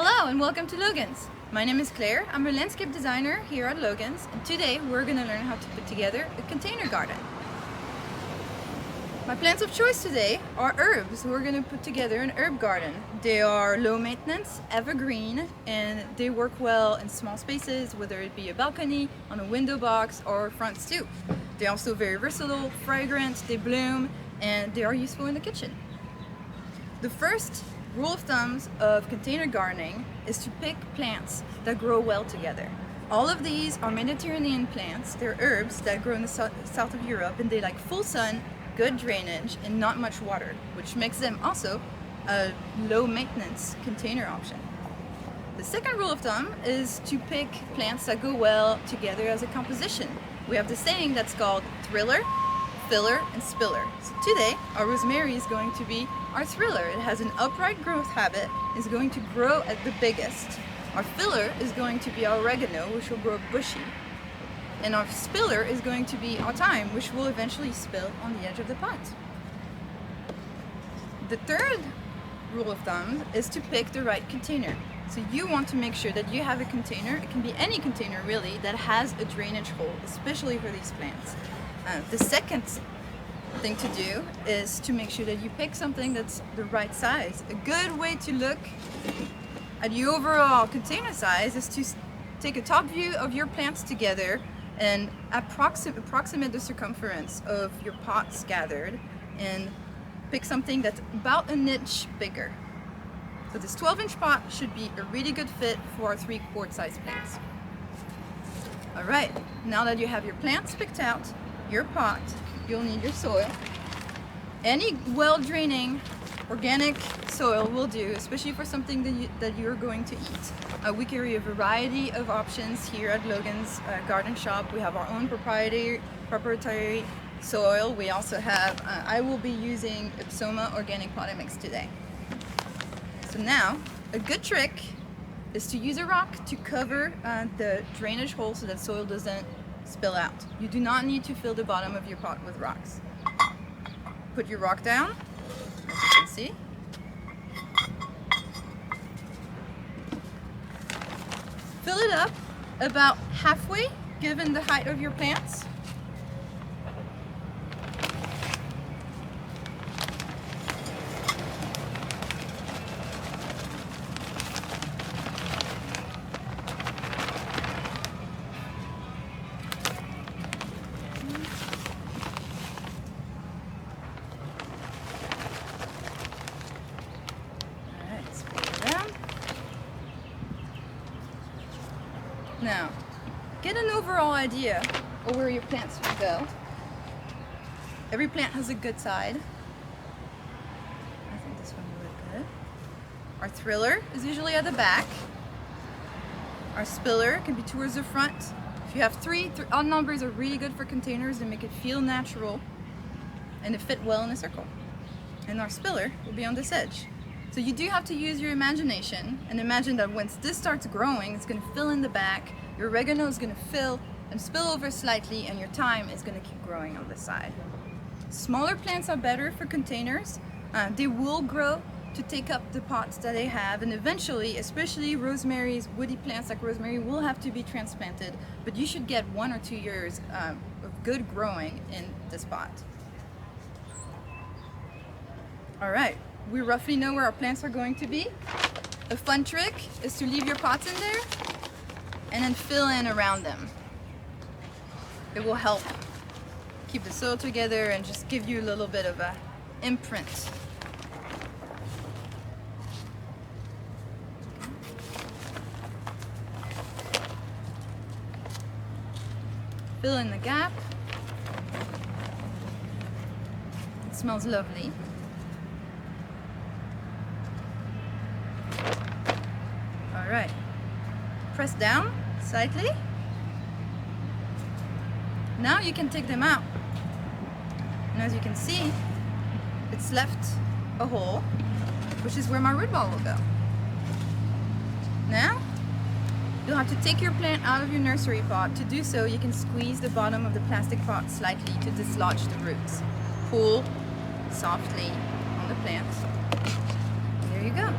Hello and welcome to LOGAN'S. My name is Claire, I'm a landscape designer here at LOGAN'S, and today we're going to learn how to put together a container garden. My plants of choice today are herbs. We're going to put together an herb garden. They are low maintenance, evergreen, and they work well in small spaces, whether it be a balcony, on a window box, or front stoop. They're also very versatile, fragrant, they bloom, and they are useful in the kitchen. The first rule of thumb of container gardening is to pick plants that grow well together. All of these are Mediterranean plants. They're herbs that grow in the south of Europe, and they like full sun, good drainage, and not much water, which makes them also a low maintenance container option. The second rule of thumb is to pick plants that go well together as a composition. We have the saying that's called thriller, filler, and spiller. So today, our rosemary is going to be our thriller. It has an upright growth habit, is going to grow at the biggest. Our filler is going to be our oregano, which will grow bushy. And our spiller is going to be our thyme, which will eventually spill on the edge of the pot. The third rule of thumb is to pick the right container. So you want to make sure that you have a container, it can be any container really, that has a drainage hole, especially for these plants. The second thing to do is to make sure that you pick something that's the right size. A good way to look at your overall container size is to take a top view of your plants together and approximate the circumference of your pots gathered and pick something that's about an inch bigger. So this 12-inch pot should be a really good fit for our 3-quart size plants. Alright, now that you have your plants picked out, your pot, you'll need your soil. Any well-draining organic soil will do, especially for something that you're going to eat. We carry a variety of options here at LOGAN'S Garden Shop. We have our own proprietary soil. We also have, I will be using Ipsoma organic potting mix today. So now, a good trick is to use a rock to cover the drainage hole so that soil doesn't spill out. You do not need to fill the bottom of your pot with rocks. Put your rock down, as you can see. Fill it up about halfway, given the height of your plants. Now, get an overall idea of where your plants will go. Every plant has a good side. I think this one will look good. Our thriller is usually at the back. Our spiller can be towards the front. If you have three odd numbers are really good for containers. They make it feel natural and they fit well in a circle. And our spiller will be on this edge. So you do have to use your imagination and imagine that once this starts growing, it's going to fill in the back, your oregano is going to fill and spill over slightly, and your thyme is going to keep growing on the side. Smaller plants are better for containers. They will grow to take up the pots that they have, and eventually, especially rosemary's, woody plants like rosemary will have to be transplanted, but you should get 1 or 2 years of good growing in this pot. Alright. We roughly know where our plants are going to be. A fun trick is to leave your pots in there and then fill in around them. It will help keep the soil together and just give you a little bit of an imprint. Fill in the gap. It smells lovely. Alright, press down slightly. Now you can take them out. And as you can see, it's left a hole, which is where my root ball will go. Now, you'll have to take your plant out of your nursery pot. To do so, you can squeeze the bottom of the plastic pot slightly to dislodge the roots. Pull softly on the plant. There you go.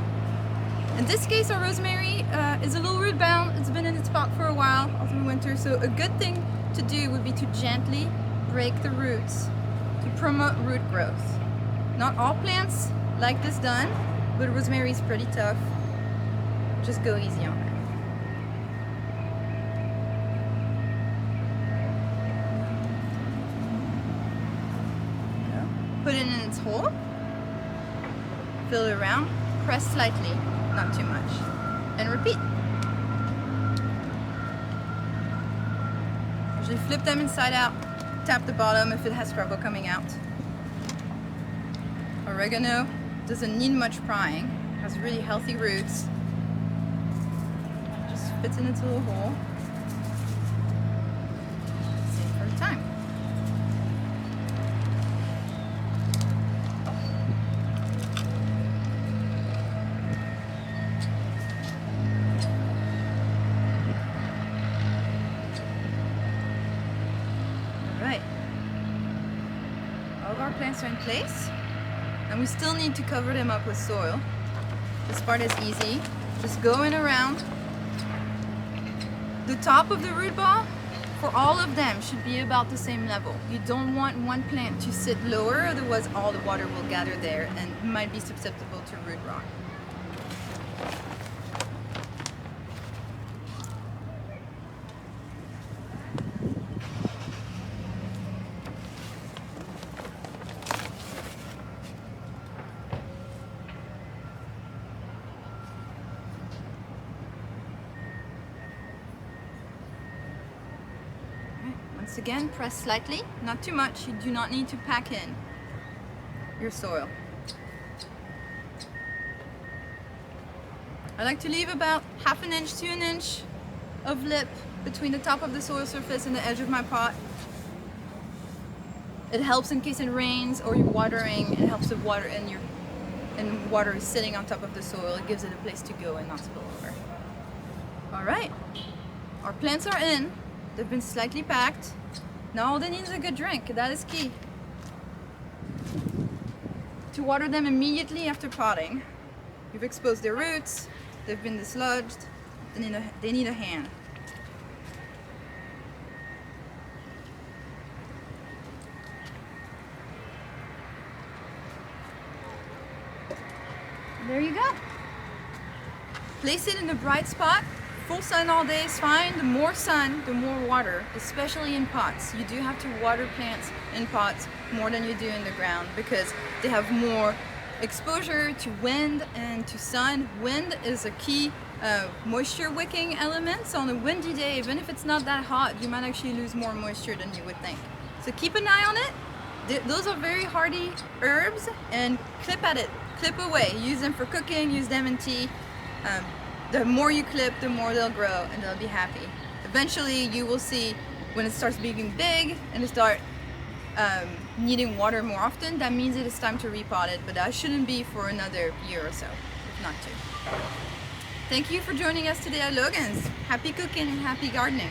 In this case, our rosemary is a little root bound. It's been in its pot for a while, all through winter, so a good thing to do would be to gently break the roots to promote root growth. Not all plants like this done, but rosemary is pretty tough. Just go easy on it. Put it in its hole, fill it around, press slightly, not too much, and repeat. Usually flip them inside out, tap the bottom if it has trouble coming out. Oregano doesn't need much prying, has really healthy roots. Just fits in its little hole. Same first time. All of our plants are in place, and we still need to cover them up with soil. This part is easy, just going around. The top of the root ball for all of them should be about the same level. You don't want one plant to sit lower, otherwise all the water will gather there and might be susceptible to root rot. Once again, press slightly, not too much. You do not need to pack in your soil. I like to leave about half an inch to an inch of lip between the top of the soil surface and the edge of my pot. It helps in case it rains or you're watering. It helps with water and water is sitting on top of the soil. It gives it a place to go and not spill over. All right, our plants are in. They've been slightly packed. Now all they need is a good drink. That is key. To water them immediately after potting. You've exposed their roots. They've been dislodged. They need a hand. There you go. Place it in a bright spot. Full sun all day is fine. The more sun, the more water, especially in pots. You do have to water plants in pots more than you do in the ground because they have more exposure to wind and to sun. Wind is a key moisture wicking element. So on a windy day, even if it's not that hot, you might actually lose more moisture than you would think. So keep an eye on it. Those are very hardy herbs, and clip at it, clip away. Use them for cooking, use them in tea. The more you clip, the more they'll grow and they'll be happy. Eventually you will see when it starts being big and it start needing water more often, that means it is time to repot it, but that shouldn't be for another year or so, if not two. Thank you for joining us today at Logan's. Happy cooking and happy gardening.